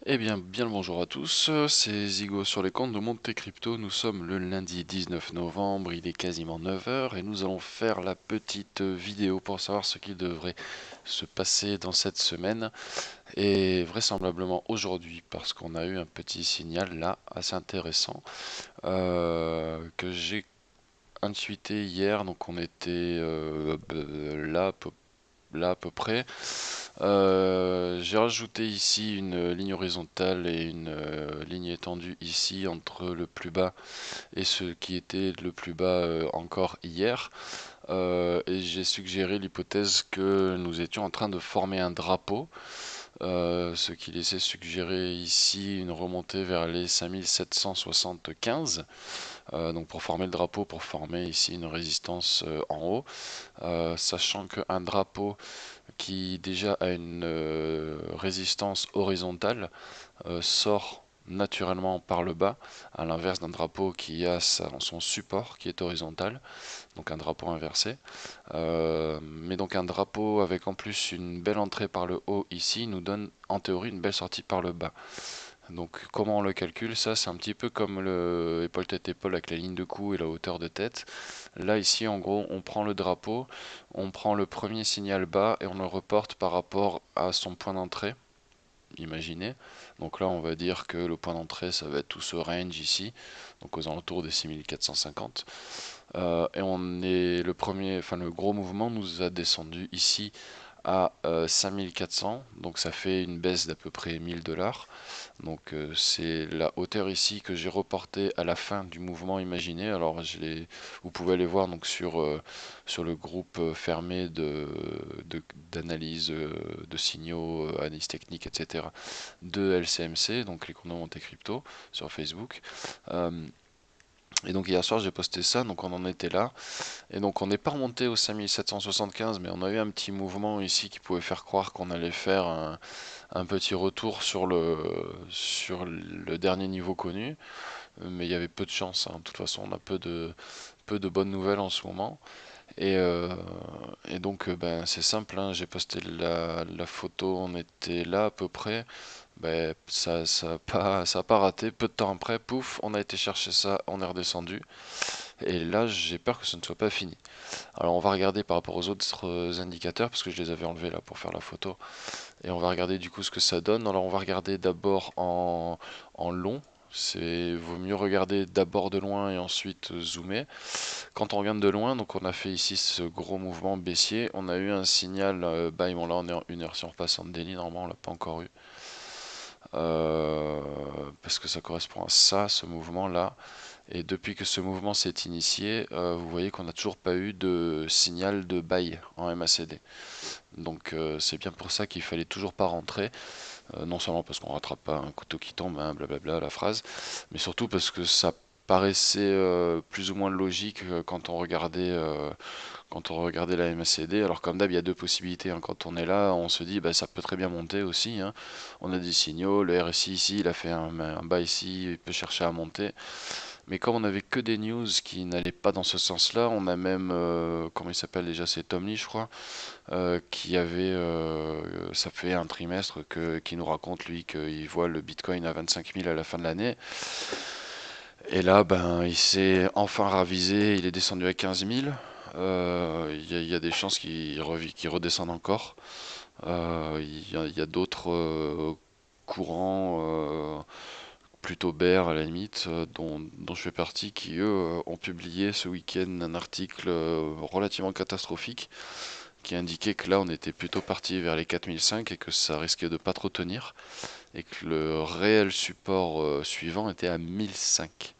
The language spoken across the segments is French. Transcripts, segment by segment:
Eh bien le bonjour à tous, c'est Zigo sur les comptes de Monte Crypto. Nous sommes le lundi 19 novembre, il est quasiment 9 heures et nous allons faire la petite vidéo pour savoir ce qui devrait se passer dans cette semaine et vraisemblablement aujourd'hui parce qu'on a eu un petit signal là assez intéressant que j'ai intuité hier. Donc on était là à peu près. J'ai rajouté ici une ligne horizontale et une ligne étendue ici entre le plus bas et ce qui était le plus bas encore hier. Et j'ai suggéré l'hypothèse que nous étions en train de former un drapeau, ce qui laissait suggérer ici une remontée vers les 5775. Donc pour former le drapeau, pour former ici une résistance en haut, sachant qu'un drapeau qui déjà a une résistance horizontale sort naturellement par le bas, à l'inverse d'un drapeau qui a son support qui est horizontal, donc un drapeau inversé. Mais donc un drapeau avec en plus une belle entrée par le haut ici nous donne en théorie une belle sortie par le bas. Donc comment on le calcule? Ça c'est un petit peu comme le épaule tête épaule avec la ligne de cou et la hauteur de tête. Là ici en gros on prend le drapeau, on prend le premier signal bas et on le reporte par rapport à son point d'entrée. Imaginez. Donc là on va dire que le point d'entrée ça va être tout ce range ici, donc aux alentours des 6450. Et on est le premier, enfin le gros mouvement nous a descendu ici à 5400, donc ça fait une baisse d'à peu près 1000 $. Donc c'est la hauteur ici que j'ai reportée à la fin du mouvement imaginé. Alors vous pouvez aller voir donc sur le groupe fermé d'analyse de signaux, analyse technique, etc. de LCMC, donc les cours de Monte Crypto sur Facebook. Euh, et donc hier soir j'ai posté ça, donc on en était là. Et donc on n'est pas remonté aux 5775, mais on a eu un petit mouvement ici qui pouvait faire croire qu'on allait faire un petit retour sur le dernier niveau connu. Mais il y avait peu de chance, hein. De toute façon on a peu de bonnes nouvelles en ce moment. Et, euh, et donc ben, c'est simple, hein. J'ai posté la photo, on était là à peu près. Ben, ça a pas raté. Peu de temps après, pouf, on a été chercher ça, on est redescendu. Et là, j'ai peur que ce ne soit pas fini. Alors, on va regarder par rapport aux autres indicateurs, parce que je les avais enlevés là pour faire la photo. Et on va regarder du coup ce que ça donne. Alors, on va regarder d'abord en long. Vaut mieux regarder d'abord de loin et ensuite zoomer. Quand on regarde de loin, donc on a fait ici ce gros mouvement baissier. On a eu un signal buy. Bon, là, on est en 1 heure si on repasse en daily. Normalement, on l'a pas encore eu. Parce que ça correspond à ça, ce mouvement-là. Et depuis que ce mouvement s'est initié, vous voyez qu'on n'a toujours pas eu de signal de buy en MACD. Donc c'est bien pour ça qu'il fallait toujours pas rentrer. Non seulement parce qu'on rattrape pas un couteau qui tombe, hein, blablabla la phrase, mais surtout parce que ça paraissait plus ou moins logique quand on regardait la MACD. Alors comme d'hab, il y a deux possibilités, hein. Quand on est là, on se dit bah, ça peut très bien monter aussi, hein. On a des signaux, le RSI ici, il a fait un bas ici, il peut chercher à monter. Mais comme on n'avait que des news qui n'allaient pas dans ce sens-là, on a même, comment il s'appelle déjà, c'est Tom Lee je crois, ça fait un trimestre qui nous raconte lui qu'il voit le Bitcoin à 25 000 à la fin de l'année. Et là, ben, il s'est enfin ravisé, il est descendu à 15 000. Il y a des chances qu'il redescende encore. Il y a d'autres courants plutôt bear à la limite, dont je fais partie, qui eux ont publié ce week-end un article relativement catastrophique qui indiquait que là on était plutôt parti vers les 4005 et que ça risquait de pas trop tenir et que le réel support suivant était à 1005.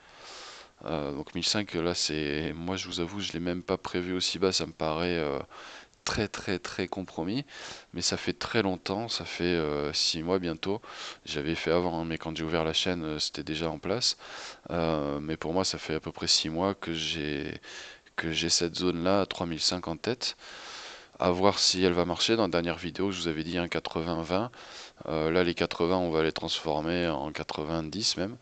Donc 1005 là c'est, moi je vous avoue je l'ai même pas prévu aussi bas, ça me paraît très très très compromis, mais ça fait très longtemps, ça fait 6 mois bientôt. J'avais fait avant, hein, mais quand j'ai ouvert la chaîne c'était déjà en place. Mais pour moi ça fait à peu près 6 mois que j'ai cette zone là à 3005 en tête. À voir si elle va marcher. Dans la dernière vidéo, je vous avais dit un 80-20. Là, les 80, on va les transformer en 90 même.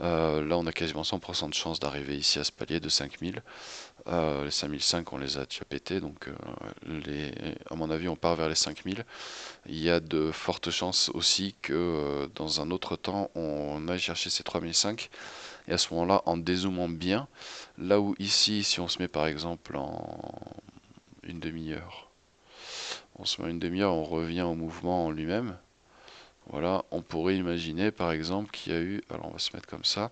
Là, on a quasiment 100% de chance d'arriver ici à ce palier de 5000. Les 5005, on les a déjà pétés, donc à mon avis, on part vers les 5000. Il y a de fortes chances aussi que dans un autre temps, on aille chercher ces 3005. Et à ce moment-là, en dézoomant bien, là où ici, si on se met par exemple en une demi-heure, on se met une demi-heure, on revient au mouvement en lui-même. Voilà, on pourrait imaginer par exemple qu'il y a eu, alors on va se mettre comme ça,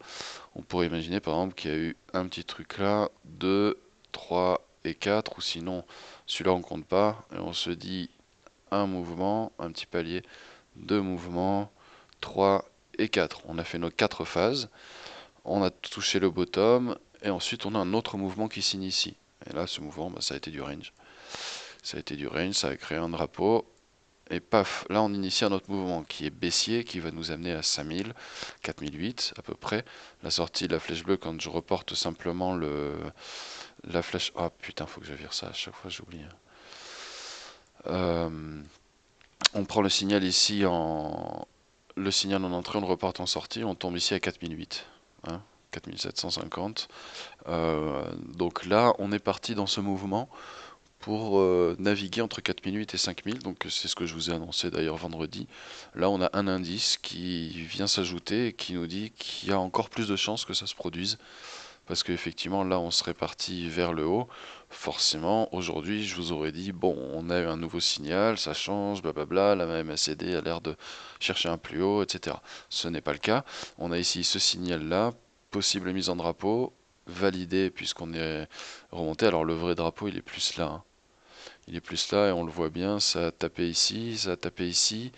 on pourrait imaginer par exemple qu'il y a eu un petit truc là, 2, 3 et 4, ou sinon celui-là on compte pas, et on se dit un mouvement, un petit palier, deux mouvements, 3 et 4. On a fait nos 4 phases, on a touché le bottom, et ensuite on a un autre mouvement qui s'initie. Et là ce mouvement, bah, ça a été du range. Ça a été du range, ça a créé un drapeau. Et paf, là on initie un autre mouvement qui est baissier, qui va nous amener à 5000, 4008 à peu près. La sortie de la flèche bleue, quand je reporte simplement la flèche... Ah putain, faut que je vire ça, à chaque fois j'oublie. On prend le signal ici Le signal en entrée, on le reporte en sortie, on tombe ici à 4008. Hein, 4750. Donc là, on est parti dans ce mouvement pour naviguer entre 4008 et 5000. Donc c'est ce que je vous ai annoncé d'ailleurs vendredi. Là, on a un indice qui vient s'ajouter et qui nous dit qu'il y a encore plus de chances que ça se produise. Parce qu'effectivement, là, on serait parti vers le haut. Forcément, aujourd'hui, je vous aurais dit, bon, on a eu un nouveau signal, ça change, blablabla, la MACD a l'air de chercher un plus haut, etc. Ce n'est pas le cas. On a ici ce signal-là, possible mise en drapeau, validé puisqu'on est remonté. Alors le vrai drapeau, il est plus là. Hein. Il est plus là et on le voit bien, ça a tapé ici, ça a tapé ici.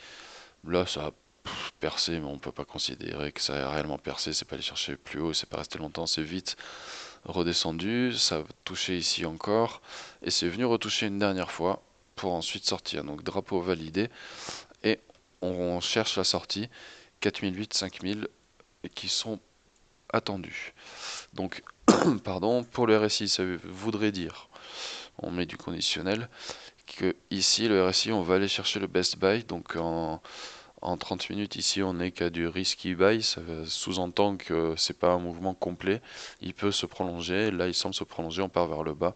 Là, ça a percé, mais on peut pas considérer que ça a réellement percé. C'est pas aller chercher plus haut, c'est pas resté longtemps, c'est vite redescendu. Ça a touché ici encore et c'est venu retoucher une dernière fois pour ensuite sortir. Donc drapeau validé et on cherche la sortie 4008, 5000 qui sont attendus. Donc, pardon, pour le RSI, ça voudrait dire, on met du conditionnel, que ici, le RSI, on va aller chercher le best buy. Donc, en 30 minutes, ici, on n'est qu'à du risky buy. Ça sous-entend que c'est pas un mouvement complet. Il peut se prolonger. Là, il semble se prolonger. On part vers le bas.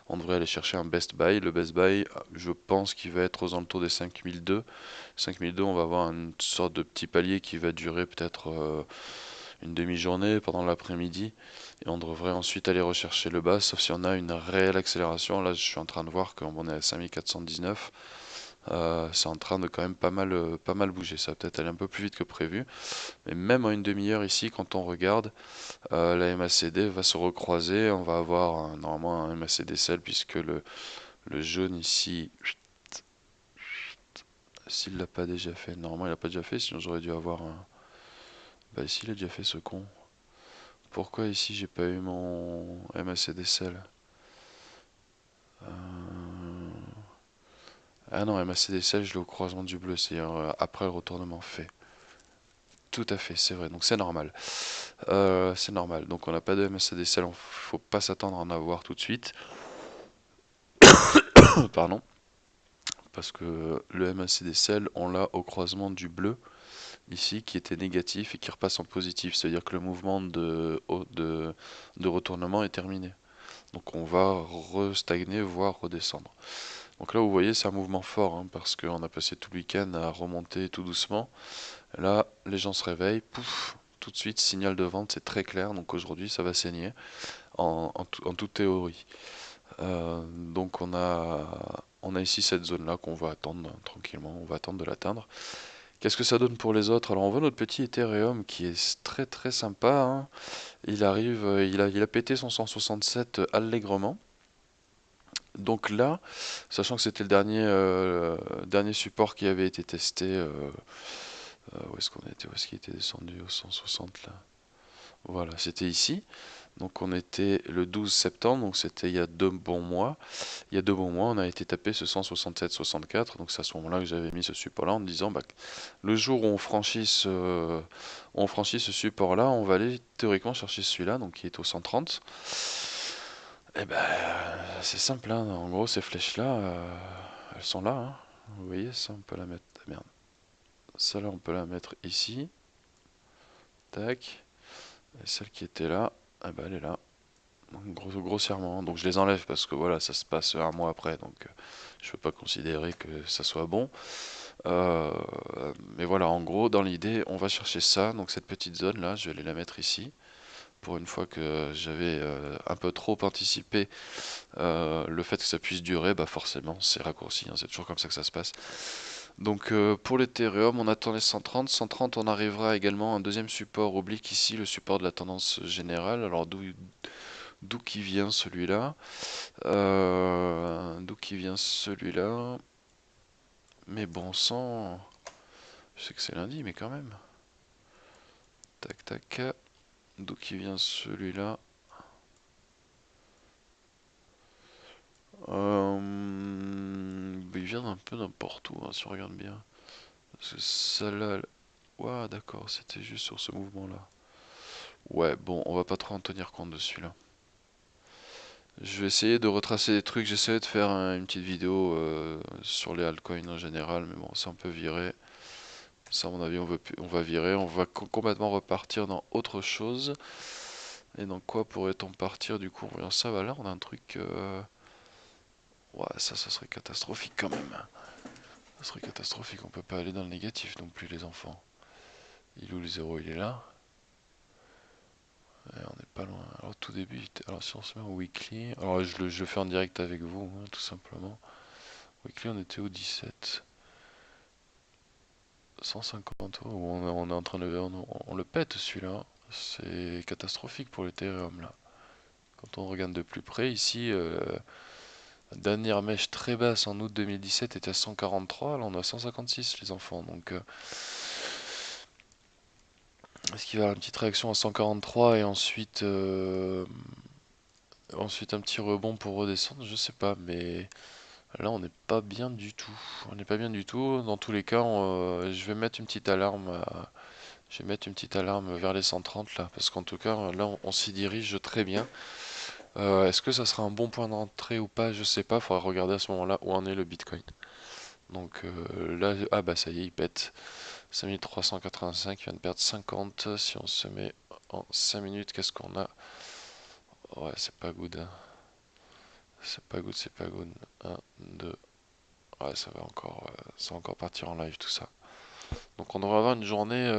On devrait aller chercher un best buy. Le best buy, je pense qu'il va être aux alentours des 5002. 5002, on va avoir une sorte de petit palier qui va durer peut-être une demi-journée pendant l'après-midi. Et on devrait ensuite aller rechercher le bas, sauf si on a une réelle accélération. Là, je suis en train de voir qu'on est à 5419. C'est en train de quand même pas mal bouger. Ça va peut-être aller un peu plus vite que prévu. Mais même en une demi-heure ici, quand on regarde, la MACD va se recroiser. On va avoir normalement un MACD sell puisque le jaune ici, s'il l'a pas déjà fait, normalement il l'a pas déjà fait, sinon j'aurais dû avoir un... Bah ici il a déjà fait ce con. Pourquoi ici j'ai pas eu mon MACD sell? Ah non, MACD sell, je l'ai au croisement du bleu, c'est-à-dire après le retournement fait. Tout à fait, c'est vrai, donc c'est normal. C'est normal, donc on n'a pas de MACD sell, il faut pas s'attendre à en avoir tout de suite. Pardon. Parce que le MACD sell, on l'a au croisement du bleu, ici, qui était négatif et qui repasse en positif. C'est-à-dire que le mouvement de retournement est terminé. Donc on va restagner, voire redescendre. Donc là, vous voyez, c'est un mouvement fort, hein, parce qu'on a passé tout le week-end à remonter tout doucement. Là, les gens se réveillent, pouf, tout de suite, signal de vente, c'est très clair. Donc aujourd'hui, ça va saigner en toute théorie. Donc on a ici cette zone-là qu'on va attendre tranquillement, on va attendre de l'atteindre. Qu'est-ce que ça donne pour les autres? Alors on voit notre petit Ethereum qui est très très sympa. Hein. Il arrive, il a pété son 167 allègrement. Donc là, sachant que c'était le dernier support qui avait été testé, où est-ce qu'on était? Où est-ce qu'il était descendu au 160 là? Voilà, c'était ici. Donc on était le 12 septembre, donc c'était il y a 2 bons mois. Il y a 2 bons mois, on a été tapé ce 167,64. Donc c'est à ce moment-là que j'avais mis ce support-là en me disant bah, le jour où on franchit ce support-là, on va aller théoriquement chercher celui-là, donc qui est au 130. Eh ben, c'est simple, hein. En gros, ces flèches-là, elles sont là, hein. Vous voyez, ça, on peut la mettre. Ah, merde. Celle-là, on peut la mettre ici. Tac. Et celle qui était là, eh ben, elle est là. Donc, grossièrement. Donc, je les enlève parce que voilà, ça se passe un mois après. Donc, je ne peux pas considérer que ça soit bon. Euh, mais voilà, en gros, dans l'idée, on va chercher ça. Donc, cette petite zone-là, je vais aller la mettre ici. Pour une fois que j'avais un peu trop anticipé le fait que ça puisse durer, bah forcément c'est raccourci, hein, c'est toujours comme ça que ça se passe. Donc pour l'Ethereum, on attend les 130. 130, on arrivera également à un deuxième support oblique ici, le support de la tendance générale. Alors d'où qui vient celui-là D'où qui vient celui-là Mais bon sang, je sais que c'est lundi, mais quand même. Tac tac. D'où qui vient celui-là Il vient un peu n'importe où, hein, si on regarde bien. Parce que celle-là, ouah, d'accord, c'était juste sur ce mouvement-là. Ouais, bon, on va pas trop en tenir compte de celui-là. Je vais essayer de retracer des trucs, j'essaie de faire une petite vidéo sur les altcoins en général, mais bon, ça on peut virer. Ça, à mon avis, on va virer, on va complètement repartir dans autre chose. Et dans quoi pourrait-on partir du coup? Voyons ça, bah là, on a un truc... Ouais, ça serait catastrophique quand même. Ça serait catastrophique, on peut pas aller dans le négatif non plus, les enfants. Il est où le zéro? Il est là. Ouais, on n'est pas loin. Alors, tout début, alors si on se met en weekly, alors je le fais en direct avec vous, hein, tout simplement. Weekly, on était au 17. 150 euros, on est en train de. On le pète celui-là. C'est catastrophique pour l'Ethereum là. Quand on regarde de plus près, ici, la dernière mèche très basse en août 2017 était à 143, là on est à 156 les enfants. Donc est-ce qu'il va y avoir une petite réaction à 143 et ensuite un petit rebond pour redescendre? Je sais pas, mais là on n'est pas bien du tout. On n'est pas bien du tout. Dans tous les cas, je vais mettre une petite alarme. Je vais mettre une petite alarme vers les 130 là, parce qu'en tout cas là on s'y dirige très bien. Est-ce que ça sera un bon point d'entrée ou pas? Je sais pas. Faudra regarder à ce moment-là où en est le Bitcoin. Donc là, ah bah ça y est, il pète. 5385, il vient de perdre 50. Si on se met en 5 minutes, qu'est-ce qu'on a? Ouais, c'est pas good, hein. C'est pas good, c'est pas good. Un, 2. Ouais, ça va encore partir en live tout ça. Donc on devrait avoir une journée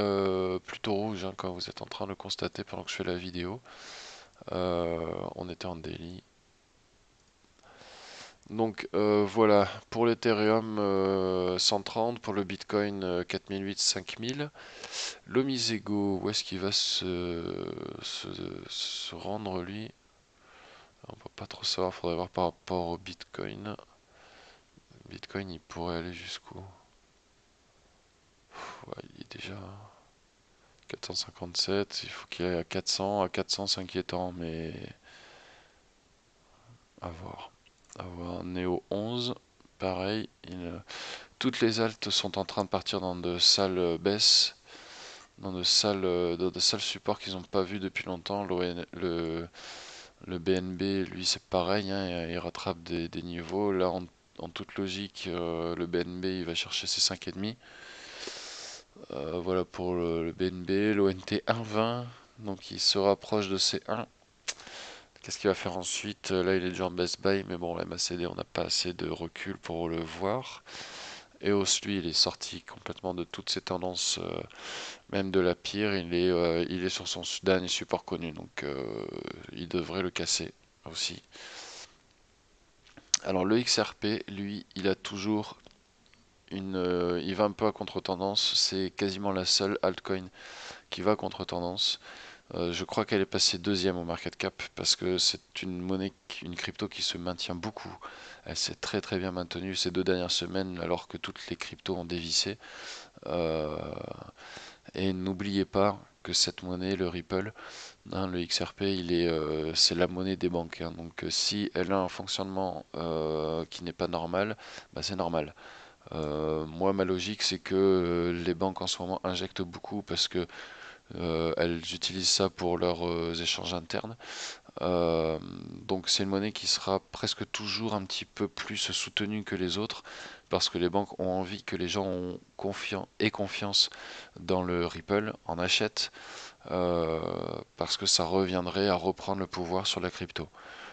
plutôt rouge, hein, comme vous êtes en train de le constater pendant que je fais la vidéo. On était en daily. Donc voilà, pour l'Ethereum 130, pour le Bitcoin 4008, 5000. L'Omisego, où est-ce qu'il va se, se rendre lui? On peut pas trop savoir, faudrait voir par rapport au Bitcoin. Bitcoin, il pourrait aller jusqu'où? Ouais, il est déjà 457, il faut qu'il aille à 400. À 400, c'est inquiétant, mais à voir. À voir. Neo 11, pareil. Toutes les altes sont en train de partir dans de sales baisses, dans de sales supports qu'ils n'ont pas vu depuis longtemps. Le BNB, lui, c'est pareil, hein, il rattrape des niveaux. Là, en toute logique, le BNB, il va chercher ses 5,5. Voilà pour le BNB. L'ONT 1,20, donc il se rapproche de ses 1. Qu'est-ce qu'il va faire ensuite? Là, il est déjà en best buy, mais bon, la MACD, on n'a pas assez de recul pour le voir. EOS, lui, il est sorti complètement de toutes ces tendances, même de la pire. Il est sur son dernier support connu, donc il devrait le casser aussi. Alors le XRP, lui, il a toujours il va un peu à contre-tendance. C'est quasiment la seule altcoin qui va à contre-tendance. Je crois qu'elle est passée deuxième au market cap parce que c'est une monnaie, une crypto qui se maintient beaucoup. Elle s'est très très bien maintenue ces 2 dernières semaines alors que toutes les cryptos ont dévissé. Euh, et n'oubliez pas que cette monnaie, le Ripple, hein, le XRP, c'est la monnaie des banques, hein. Donc si elle a un fonctionnement qui n'est pas normal, bah, c'est normal. Moi, ma logique, c'est que les banques en ce moment injectent beaucoup parce que elles utilisent ça pour leurs échanges internes. Euh, donc c'est une monnaie qui sera presque toujours un petit peu plus soutenue que les autres parce que les banques ont envie que les gens aient confiance dans le Ripple, en achètent, parce que ça reviendrait à reprendre le pouvoir sur la crypto.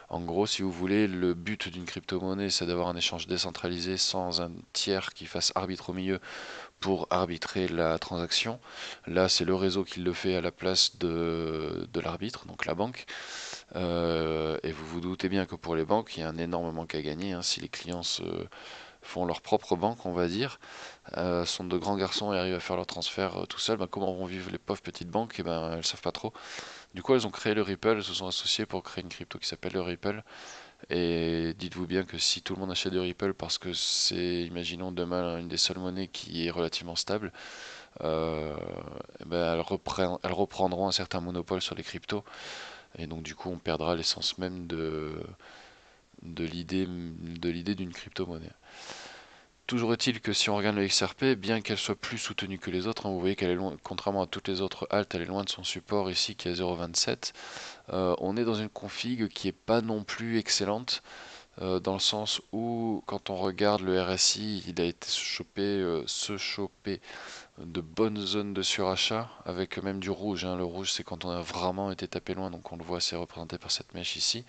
En gros, si vous voulez, le but d'une crypto-monnaie, c'est d'avoir un échange décentralisé sans un tiers qui fasse arbitre au milieu pour arbitrer la transaction. Là, c'est le réseau qui le fait à la place de l'arbitre, donc la banque. Et vous vous doutez bien que pour les banques, il y a un énorme manque à gagner, hein, si les clients font leur propre banque, on va dire, sont de grands garçons et arrivent à faire leur transfert tout seuls, ben, comment vont vivre les pauvres petites banques? Et ben, elles savent pas trop. Du coup, elles ont créé le Ripple, elles se sont associées pour créer une crypto qui s'appelle le Ripple. Et dites-vous bien que si tout le monde achète du Ripple parce que c'est, imaginons demain, une des seules monnaies qui est relativement stable, euh, eh ben, elles reprendront un certain monopole sur les cryptos. Et donc du coup, on perdra l'essence même de l'idée d'une crypto-monnaie. Toujours est-il que si on regarde le XRP, bien qu'elle soit plus soutenue que les autres, hein, vous voyez qu'elle est loin, contrairement à toutes les autres haltes, elle est loin de son support ici qui est à 0,27. On est dans une config qui est pas non plus excellente, dans le sens où quand on regarde le RSI, il a été se choper de bonnes zones de surachat avec même du rouge, hein. Le rouge, c'est quand on a vraiment été tapé loin, donc on le voit, c'est représenté par cette mèche ici,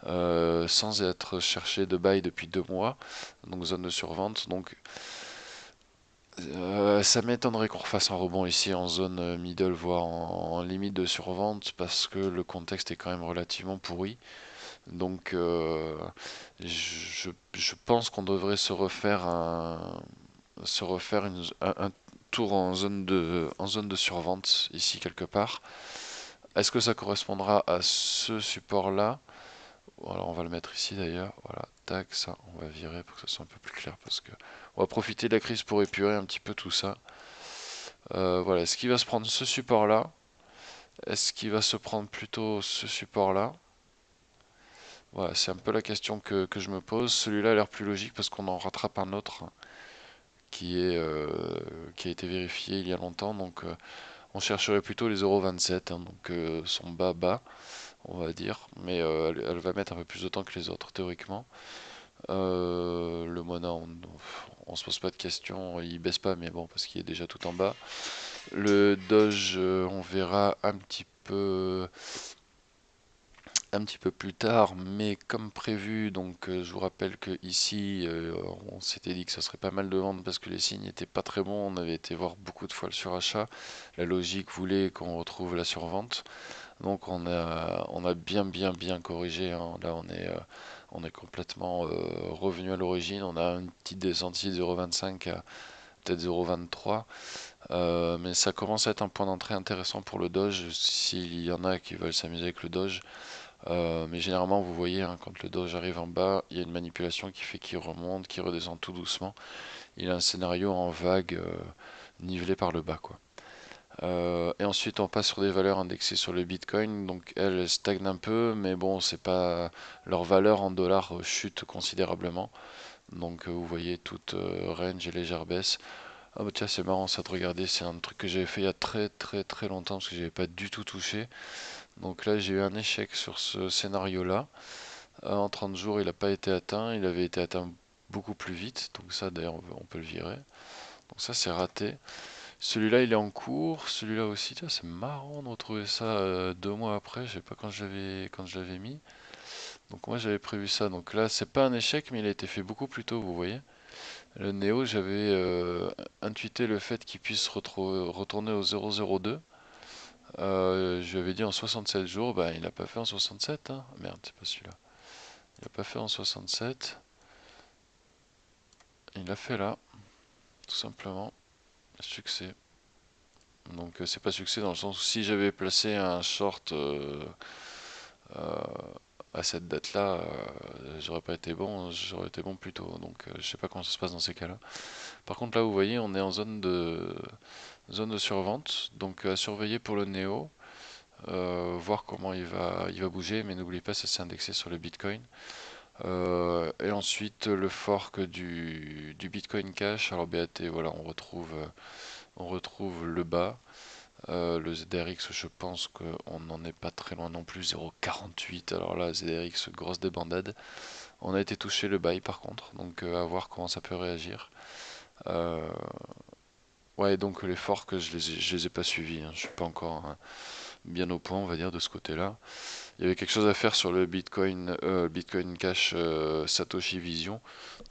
sans être cherché de buy depuis 2 mois, donc zone de survente. Donc ça m'étonnerait qu'on refasse un rebond ici en zone middle, voire en limite de survente, parce que le contexte est quand même relativement pourri. Donc je pense qu'on devrait se refaire un tour en zone de survente ici quelque part. Est-ce que ça correspondra à ce support-là? Alors on va le mettre ici d'ailleurs. Voilà, tac, ça, on va virer pour que ce soit un peu plus clair parce que on va profiter de la crise pour épurer un petit peu tout ça. Voilà, est-ce qu'il va se prendre ce support-là? Est-ce qu'il va se prendre plutôt ce support-là? Voilà, c'est un peu la question que je me pose. Celui-là a l'air plus logique parce qu'on en rattrape un autre qui a été vérifié il y a longtemps. Donc on chercherait plutôt les 0,27, hein, donc son bas, on va dire. Mais elle va mettre un peu plus de temps que les autres, théoriquement. Le Mona, on se pose pas de questions, il baisse pas, mais bon, parce qu'il est déjà tout en bas. Le Doge, on verra un petit peu plus tard, mais comme prévu, donc je vous rappelle que ici, on s'était dit que ça serait pas mal de vendre parce que les signes n'étaient pas très bons, on avait été voir beaucoup de fois le surachat, la logique voulait qu'on retrouve la survente, donc on a bien bien bien corrigé, hein. Là on est complètement revenu à l'origine, on a une petite descente ici de 0,25 à peut-être 0,23, mais ça commence à être un point d'entrée intéressant pour le Doge, s'il y en a qui veulent s'amuser avec le Doge. Mais généralement, vous voyez, hein, quand le Doge arrive en bas, il y a une manipulation qui fait qu'il remonte, qu'il redescend tout doucement. Il a un scénario en vague, nivelé par le bas, quoi. Et ensuite, on passe sur des valeurs indexées sur le Bitcoin. Donc, elles stagnent un peu, mais bon, c'est pas leur valeur en dollars chute considérablement. Donc, vous voyez toute range et légère baisse. Ah bah tiens, c'est marrant ça de regarder. C'est un truc que j'avais fait il y a très très très longtemps parce que j'avais pas du tout touché. Donc là, j'ai eu un échec sur ce scénario-là. En 30 jours, il n'a pas été atteint. Il avait été atteint beaucoup plus vite. Donc ça, d'ailleurs, on peut le virer. Donc ça, c'est raté. Celui-là, il est en cours. Celui-là aussi, tiens, c'est marrant de retrouver ça 2 mois après. Je sais pas quand je l'avais mis. Donc moi, j'avais prévu ça. Donc là, c'est pas un échec, mais il a été fait beaucoup plus tôt, vous voyez. Le Néo, j'avais intuité le fait qu'il puisse retourner au 0,02. Je lui avais dit en 67 jours, bah il n'a pas fait en 67, hein. Merde, c'est pas celui-là. Il n'a pas fait en 67. Il l'a fait là, tout simplement. Succès. Donc c'est pas succès dans le sens où si j'avais placé un short euh, à cette date-là, j'aurais pas été bon, j'aurais été bon plus tôt. Donc je sais pas comment ça se passe dans ces cas-là. Par contre là vous voyez on est en zone de survente, donc à surveiller pour le Néo, voir comment il va bouger, mais n'oubliez pas ça c'est indexé sur le Bitcoin. Et ensuite le fork du Bitcoin Cash. Alors BAT, voilà, on retrouve le bas. Le ZRX, je pense qu'on n'en est pas très loin non plus, 0,48. Alors là, ZRX, grosse débandade. On a été touché le bail par contre, donc à voir comment ça peut réagir. Euh, ouais, donc les forks, je les ai pas suivis, hein. Je suis pas encore bien au point, on va dire, de ce côté-là. Il y avait quelque chose à faire sur le Bitcoin Cash Satoshi Vision,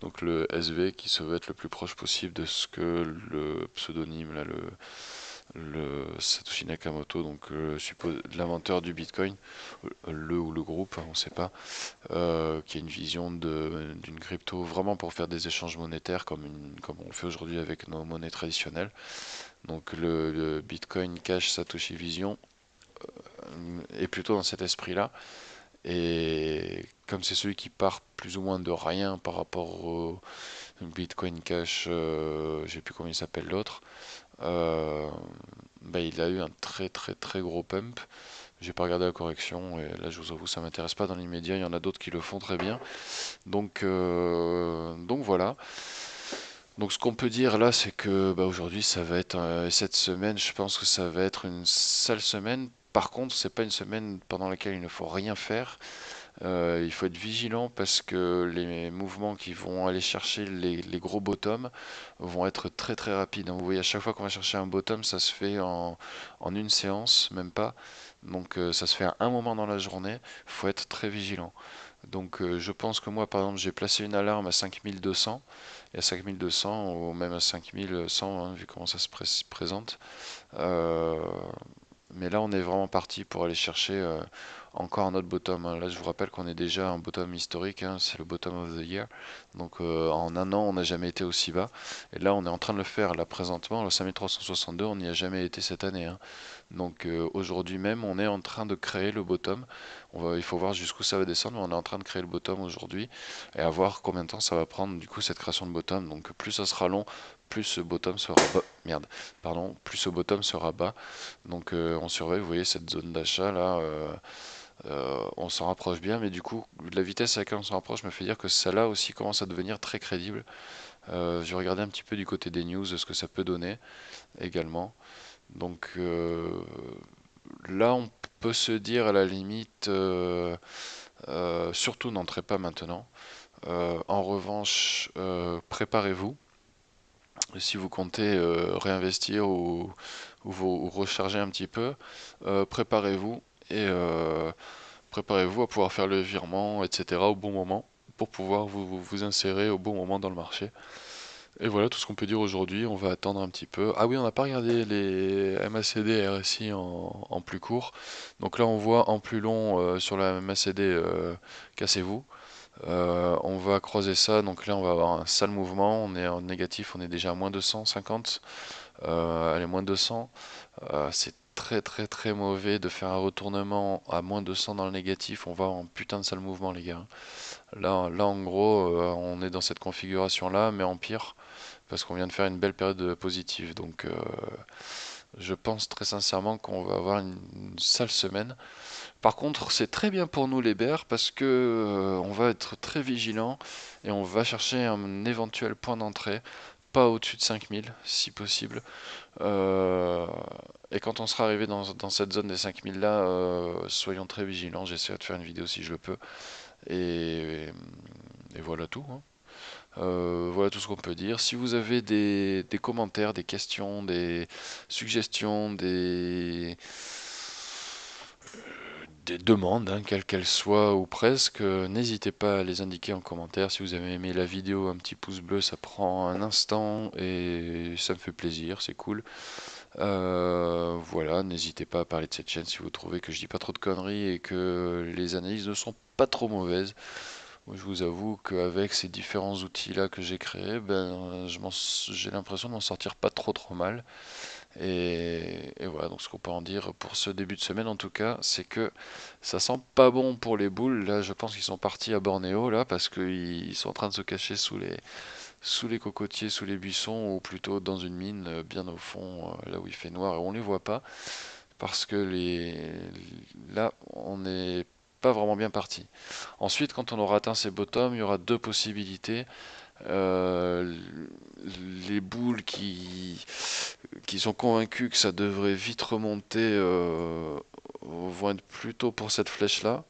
donc le SV qui se veut être le plus proche possible de ce que le pseudonyme, là, le Satoshi Nakamoto, donc l'inventeur du Bitcoin, le ou le groupe, hein, on ne sait pas, qui a une vision d'une crypto vraiment pour faire des échanges monétaires comme on le fait aujourd'hui avec nos monnaies traditionnelles. Donc le Bitcoin Cash Satoshi Vision est plutôt dans cet esprit-là. Et comme c'est celui qui part plus ou moins de rien par rapport au Bitcoin Cash, je sais plus comment il s'appelle l'autre, euh, bah, il a eu un très très très gros pump. J'ai pas regardé la correction et là je vous avoue ça m'intéresse pas dans l'immédiat. Il y en a d'autres qui le font très bien. Donc voilà. Donc ce qu'on peut dire là, c'est que bah, aujourd'hui ça va être cette semaine, je pense que ça va être une sale semaine. Par contre, c'est pas une semaine pendant laquelle il ne faut rien faire. Il faut être vigilant parce que les mouvements qui vont aller chercher les gros bottoms vont être très très rapides, hein. Vous voyez, à chaque fois qu'on va chercher un bottom, ça se fait en une séance, même pas. Donc ça se fait à un moment dans la journée. Il faut être très vigilant. Donc je pense que moi, par exemple, j'ai placé une alarme à 5200 et à 5200 ou même à 5100, hein, vu comment ça se présente. Euh, mais là, on est vraiment parti pour aller chercher encore un autre bottom, hein. Là, je vous rappelle qu'on est déjà un bottom historique, hein, c'est le bottom of the year. Donc en un an, on n'a jamais été aussi bas. Et là, on est en train de le faire. Là, présentement, le 5362, on n'y a jamais été cette année, hein. Donc aujourd'hui même, on est en train de créer le bottom. Il faut voir jusqu'où ça va descendre, mais on est en train de créer le bottom aujourd'hui et à voir combien de temps ça va prendre du coup cette création de bottom. Donc plus ça sera long, plus ce bottom sera bas. Merde, pardon, plus ce bottom sera bas. Donc on surveille, vous voyez cette zone d'achat là, on s'en rapproche bien, mais du coup la vitesse à laquelle on s'en rapproche me fait dire que celle-là aussi commence à devenir très crédible. J'ai regardé un petit peu du côté des news ce que ça peut donner également. Donc là, on peut se dire à la limite, surtout n'entrez pas maintenant. En revanche, préparez-vous. Si vous comptez réinvestir ou recharger un petit peu, préparez-vous et préparez-vous à pouvoir faire le virement, etc. au bon moment pour pouvoir vous insérer au bon moment dans le marché. Et voilà tout ce qu'on peut dire aujourd'hui. On va attendre un petit peu. Ah oui, on n'a pas regardé les MACD et RSI en plus court. Donc là, on voit en plus long sur la MACD, cassez-vous. On va croiser ça. Donc là, on va avoir un sale mouvement. On est en négatif. On est déjà à moins 250. Allez, moins 200. C'est très très très mauvais de faire un retournement à moins 200 dans le négatif. On va en putain de sale mouvement, les gars. Là en gros, on est dans cette configuration-là, mais en pire parce qu'on vient de faire une belle période positive. Donc je pense très sincèrement qu'on va avoir une sale semaine. Par contre, c'est très bien pour nous les bears parce que on va être très vigilant et on va chercher un éventuel point d'entrée, pas au-dessus de 5000 si possible. Euh, et quand on sera arrivé dans cette zone des 5000 là, soyons très vigilants. J'essaierai de faire une vidéo si je le peux. Et, et voilà tout, hein. Voilà tout ce qu'on peut dire. Si vous avez des commentaires, des questions, des suggestions, des demandes, hein, quelles qu'elles soient ou presque, n'hésitez pas à les indiquer en commentaire. Si vous avez aimé la vidéo, un petit pouce bleu, ça prend un instant et ça me fait plaisir, c'est cool. Voilà, n'hésitez pas à parler de cette chaîne si vous trouvez que je dis pas trop de conneries et que les analyses ne sont pas trop mauvaises. Moi, je vous avoue qu'avec ces différents outils-là que j'ai créés, ben, j'ai l'impression de m'en sortir pas trop trop mal. Et voilà, donc ce qu'on peut en dire pour ce début de semaine en tout cas, c'est que ça sent pas bon pour les boules. Là, je pense qu'ils sont partis à Bornéo, là, parce qu'ils sont en train de se cacher sous les cocotiers, sous les buissons, ou plutôt dans une mine, bien au fond, là où il fait noir et on les voit pas. Parce que là, on n'est pas vraiment bien parti. Ensuite, quand on aura atteint ces bottoms, il y aura deux possibilités. Euh, les boules qui sont convaincus que ça devrait vite remonter vont être plutôt pour cette flèche-là.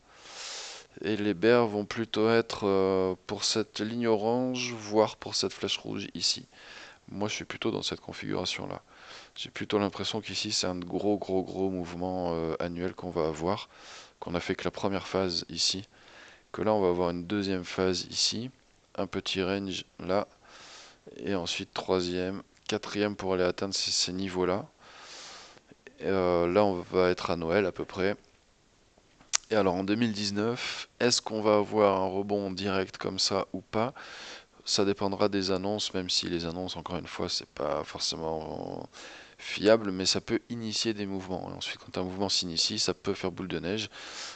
Et les bears vont plutôt être pour cette ligne orange, voire pour cette flèche rouge ici. Moi, je suis plutôt dans cette configuration-là. J'ai plutôt l'impression qu'ici, c'est un gros mouvement annuel qu'on va avoir, qu'on a fait que la première phase ici, que là, on va avoir une deuxième phase ici, un petit range là, et ensuite troisième, quatrième pour aller atteindre ces niveaux-là. Là, on va être à Noël à peu près. Et alors en 2019, est-ce qu'on va avoir un rebond direct comme ça ou pas? Ça dépendra des annonces, même si les annonces, encore une fois, c'est pas forcément fiable, mais ça peut initier des mouvements. Et ensuite, quand un mouvement s'initie, ça peut faire boule de neige.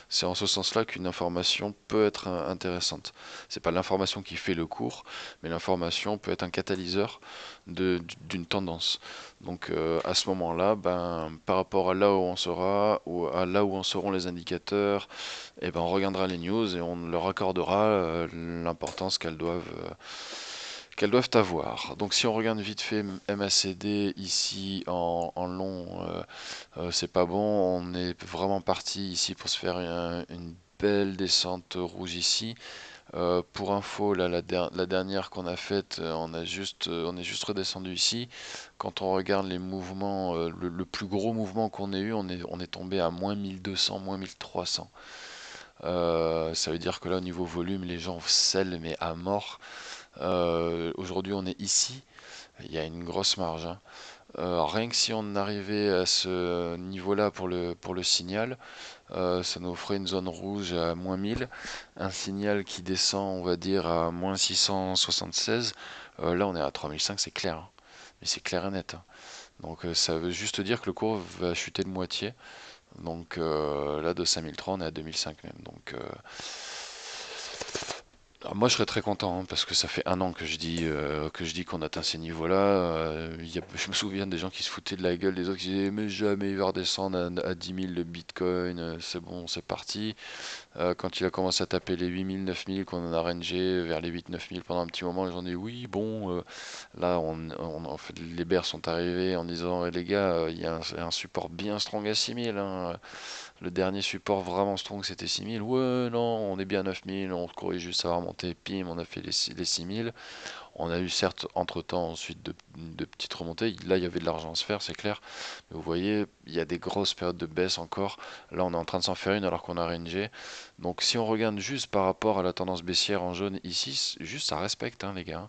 C'est en ce sens-là qu'une information peut être intéressante. C'est pas l'information qui fait le cours, mais l'information peut être un catalyseur d'une tendance. Donc à ce moment-là, ben, par rapport à là où on sera, ou à là où en seront les indicateurs, et ben, on regardera les news et on leur accordera l'importance qu'elles doivent avoir. Donc si on regarde vite fait MACD ici en long, c'est pas bon. On est vraiment parti ici pour se faire une belle descente rouge ici. Pour info, là, la dernière qu'on a faite, on est juste redescendu ici. Quand on regarde les mouvements, le plus gros mouvement qu'on ait eu, on est tombé à moins 1200, moins 1300. Ça veut dire que là, au niveau volume, les gens scellent, mais à mort. Aujourd'hui, on est ici. Il y a une grosse marge, hein. Rien que si on arrivait à ce niveau-là pour le signal, ça nous ferait une zone rouge à moins 1000, un signal qui descend, on va dire, à moins 676. Là, on est à 3005, c'est clair, hein. Mais c'est clair et net, hein. Donc ça veut juste dire que le cours va chuter de moitié. Donc là, de 5003, on est à 2005 même. Donc alors moi, je serais très content, hein, parce que ça fait un an que je dis qu'on atteint ces niveaux-là. Je me souviens des gens qui se foutaient de la gueule des autres qui disaient mais jamais il va redescendre à 10 000 le Bitcoin, c'est bon, c'est parti. Quand il a commencé à taper les 8 000, 9 000, qu'on en a rangé vers les 8 9 000 pendant un petit moment, les gens disaient oui, bon, là, en fait, les bears sont arrivés en disant les gars, il y a un support bien strong à 6 000, hein. Le dernier support vraiment strong c'était 6 000. Ouais, non, on est bien à 9 000, on corrige juste, ça va remonter. Pim, on a fait les 6 000. On a eu certes entre-temps ensuite de petites remontées. Là, il y avait de l'argent à se faire, c'est clair. Mais vous voyez, il y a des grosses périodes de baisse encore. Là, on est en train de s'en faire une alors qu'on a rangé. Donc si on regarde juste par rapport à la tendance baissière en jaune ici, juste ça respecte, hein, les gars.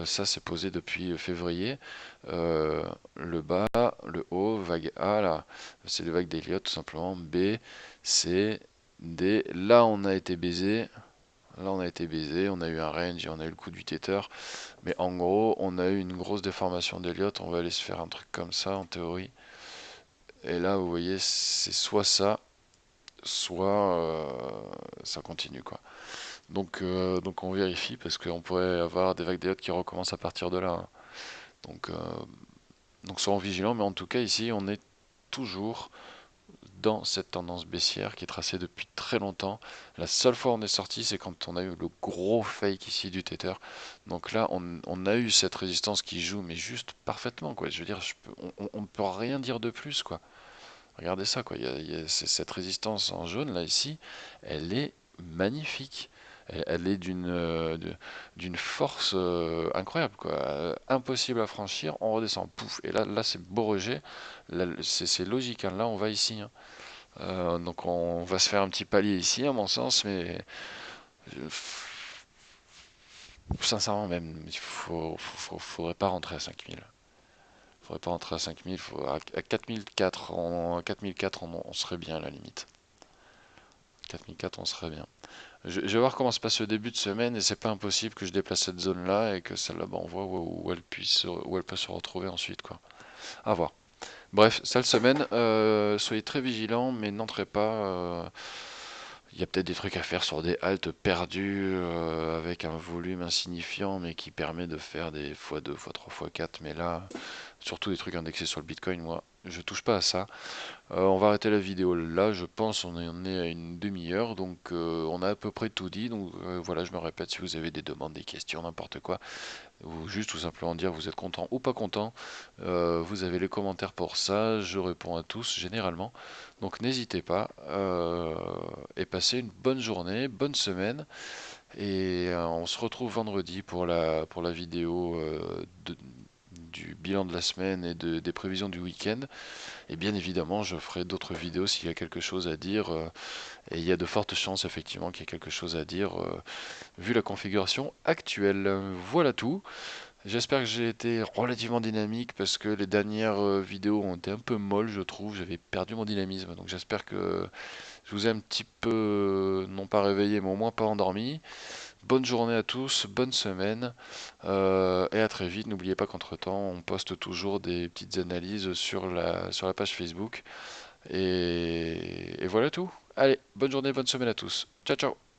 Ça, c'est posé depuis février. Le bas, le haut, vague A, là, c'est les vagues d'Elliott tout simplement. B, C, D. Là, on a été baisé. Là, on a été baisé. On a eu un range et on a eu le coup du tether. Mais en gros, on a eu une grosse déformation d'Elliott. On va aller se faire un truc comme ça, en théorie. Et là, vous voyez, c'est soit ça, soit ça continue, quoi. Donc on vérifie parce qu'on pourrait avoir des vagues d'Elliott qui recommencent à partir de là, hein. Donc, euh, donc soyons vigilants, mais en tout cas ici on est toujours dans cette tendance baissière qui est tracée depuis très longtemps. La seule fois où on est sorti, c'est quand on a eu le gros fake ici du Tether. Donc là, on a eu cette résistance qui joue, mais juste parfaitement, quoi. Je veux dire, on ne peut rien dire de plus, quoi. Regardez ça, quoi. Cette résistance en jaune, là, ici, elle est magnifique. Elle est d'une force incroyable, quoi. Impossible à franchir, on redescend, pouf. Et là c'est beau rejet. C'est logique, hein. Là, on va ici, hein. Donc, on va se faire un petit palier ici, à mon sens, mais euh, sincèrement, même, faudrait pas rentrer à 5000. Faudrait pas rentrer à 5000, à 4004, 4004 on serait bien à la limite. 4004 on serait bien. Je vais voir comment se passe le début de semaine et c'est pas impossible que je déplace cette zone là et que celle-là, bah, on voit où elle peut se retrouver ensuite, quoi. À voir. Bref, sale semaine, soyez très vigilants mais n'entrez pas. Il y a peut-être des trucs à faire sur des haltes perdues avec un volume insignifiant mais qui permet de faire des x2, x3, x4. Mais là, surtout des trucs indexés sur le Bitcoin, moi, je touche pas à ça. On va arrêter la vidéo là, je pense on en est à une demi-heure, donc on a à peu près tout dit. Donc voilà, je me répète, si vous avez des demandes, des questions, n'importe quoi, ou juste tout simplement dire vous êtes content ou pas content, vous avez les commentaires pour ça, je réponds à tous généralement. Donc n'hésitez pas, et passez une bonne journée, bonne semaine, et on se retrouve vendredi pour la vidéo du bilan de la semaine et des prévisions du week-end. Et bien évidemment, je ferai d'autres vidéos s'il y a quelque chose à dire. Et il y a de fortes chances effectivement qu'il y ait quelque chose à dire vu la configuration actuelle. Voilà tout. J'espère que j'ai été relativement dynamique parce que les dernières vidéos ont été un peu molles, je trouve. J'avais perdu mon dynamisme. Donc j'espère que je vous ai un petit peu, non pas réveillé, mais au moins pas endormi. Bonne journée à tous, bonne semaine, et à très vite. N'oubliez pas qu'entre-temps, on poste toujours des petites analyses sur la page Facebook. Et voilà tout. Allez, bonne journée, bonne semaine à tous. Ciao, ciao.